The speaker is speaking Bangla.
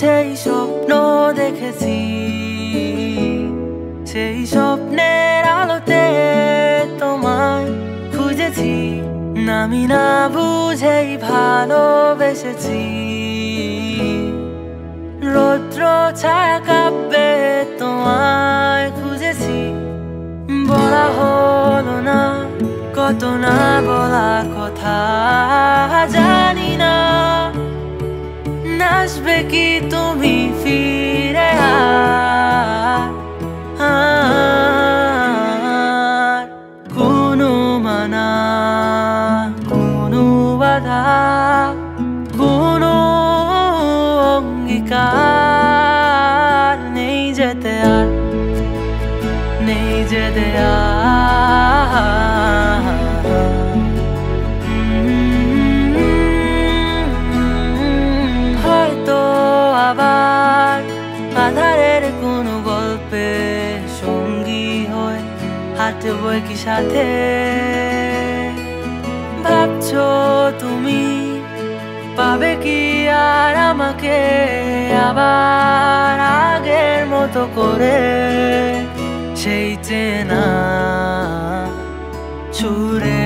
বুঝেই স্বপ্ন দেখেছি, সেই স্বপ্নের আলোতে তোমায় খুঁজেছি। আমি না বুঝেই ভালোবেসেছি, রৌদ্র ছায়া কাব্যে তোমায় খুঁজেছি। বলা হলো না কত না বলা কথা, জানি না আসবে কি তুমি ফিরে আর কোনো মানা, কোনো বাধা, কোনো অঙ্গীকার নেই যেতে আর, নেই যেতে আর। হয়তো আবার আধারের কোনো গল্পে সঙ্গী হয়ে হাঁটবো কি সাথে। ভাবছো তুমি পাবে কি আর আমাকে আবার আগের মতো করে, সেই চেনা ছুড়ে